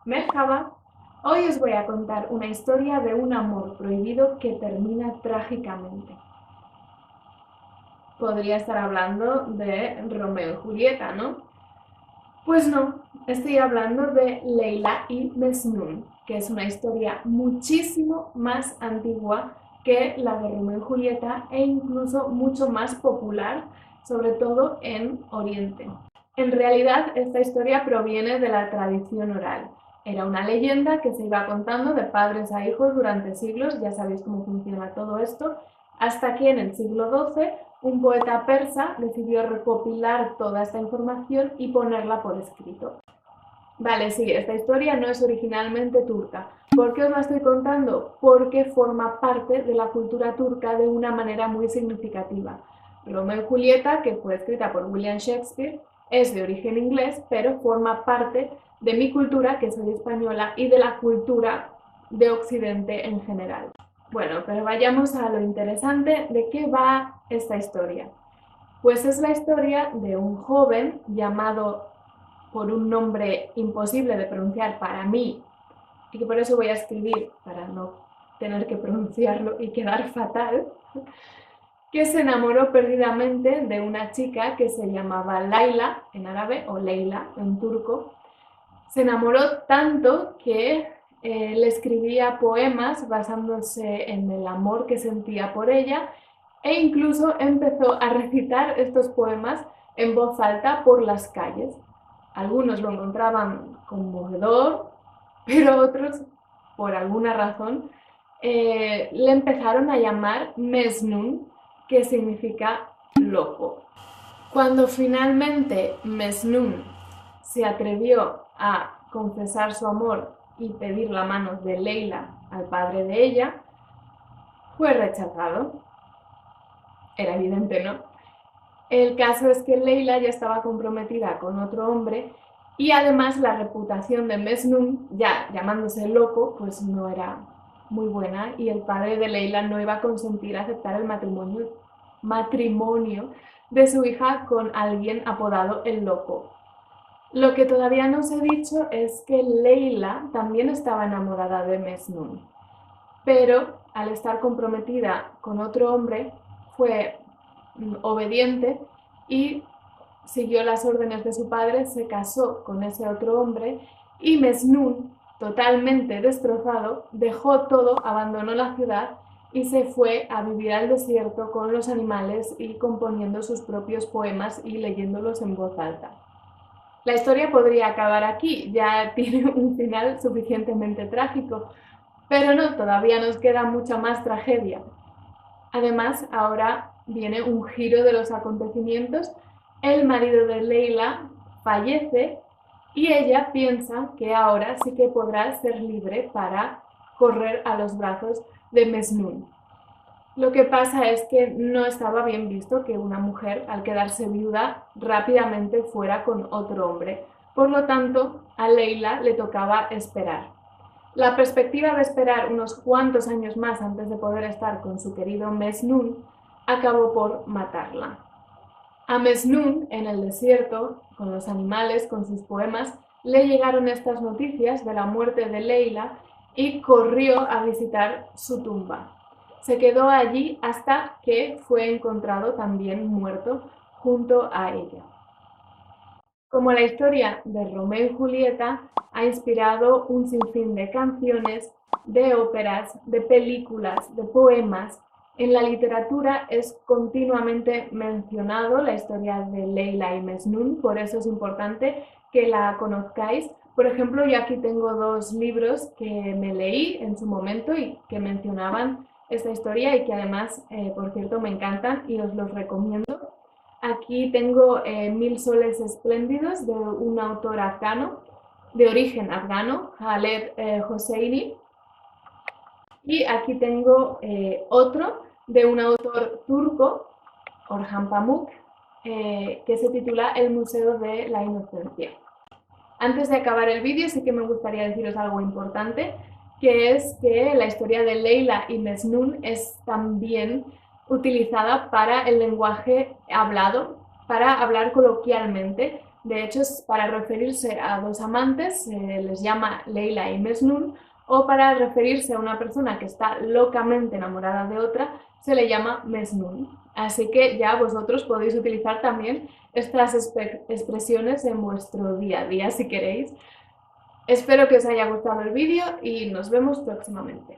Merhaba, hoy os voy a contar una historia de un amor prohibido que termina trágicamente. Podría estar hablando de Romeo y Julieta, ¿no? Pues no, estoy hablando de Leila y Mesnun, que es una historia muchísimo más antigua que la de Romeo y Julieta e incluso mucho más popular, sobre todo en Oriente. En realidad, esta historia proviene de la tradición oral. Era una leyenda que se iba contando de padres a hijos durante siglos, ya sabéis cómo funciona todo esto, hasta que en el siglo XII un poeta persa decidió recopilar toda esta información y ponerla por escrito. Vale, sí, esta historia no es originalmente turca. ¿Por qué os la estoy contando? Porque forma parte de la cultura turca de una manera muy significativa. Romeo y Julieta, que fue escrita por William Shakespeare, es de origen inglés, pero forma parte de mi cultura, que soy española, y de la cultura de Occidente en general. Bueno, pero vayamos a lo interesante de qué va esta historia. Pues es la historia de un joven llamado por un nombre imposible de pronunciar para mí, y que por eso voy a escribir para no tener que pronunciarlo y quedar fatal, que se enamoró perdidamente de una chica que se llamaba Laila en árabe o Leila en turco. Se enamoró tanto que le escribía poemas basándose en el amor que sentía por ella e incluso empezó a recitar estos poemas en voz alta por las calles. Algunos lo encontraban conmovedor, pero otros, por alguna razón, le empezaron a llamar Mesnun, que significa loco. Cuando finalmente Mesnun se atrevió a confesar su amor y pedir la mano de Leila al padre de ella, fue rechazado. Era evidente, ¿no? El caso es que Leila ya estaba comprometida con otro hombre y además la reputación de Mesnun, ya llamándose loco, pues no era muy buena y el padre de Leila no iba a consentir aceptar el matrimonio de su hija con alguien apodado el loco. Lo que todavía no os he dicho es que Leila también estaba enamorada de Mesnun, pero al estar comprometida con otro hombre fue obediente y siguió las órdenes de su padre, se casó con ese otro hombre y Mesnun, totalmente destrozado, dejó todo, abandonó la ciudad y se fue a vivir al desierto con los animales y componiendo sus propios poemas y leyéndolos en voz alta. La historia podría acabar aquí, ya tiene un final suficientemente trágico, pero no, todavía nos queda mucha más tragedia. Además, ahora viene un giro de los acontecimientos. El marido de Leila fallece y ella piensa que ahora sí que podrá ser libre para correr a los brazos de Mesnun. Lo que pasa es que no estaba bien visto que una mujer, al quedarse viuda, rápidamente fuera con otro hombre. Por lo tanto, a Leila le tocaba esperar. La perspectiva de esperar unos cuantos años más antes de poder estar con su querido Mesnun acabó por matarla. A Mesnun, en el desierto, con los animales, con sus poemas, le llegaron estas noticias de la muerte de Leila y corrió a visitar su tumba. Se quedó allí hasta que fue encontrado también muerto junto a ella. Como la historia de Romeo y Julieta ha inspirado un sinfín de canciones, de óperas, de películas, de poemas, en la literatura es continuamente mencionado la historia de Leila y Mesnun, por eso es importante que la conozcáis. Por ejemplo, yo aquí tengo dos libros que me leí en su momento y que mencionaban esta historia y que además, por cierto, me encantan y os los recomiendo. Aquí tengo Mil soles espléndidos de un autor afgano, de origen afgano, Khaled Hosseini. Y aquí tengo otro de un autor turco, Orhan Pamuk, que se titula El Museo de la Inocencia. Antes de acabar el vídeo sí que me gustaría deciros algo importante, que es que la historia de Leila y Mesnun es también utilizada para el lenguaje hablado, para hablar coloquialmente. De hecho, para referirse a dos amantes se les llama Leila y Mesnun, o para referirse a una persona que está locamente enamorada de otra se le llama Mesnun. Así que ya vosotros podéis utilizar también estas expresiones en vuestro día a día si queréis. Espero que os haya gustado el vídeo y nos vemos próximamente.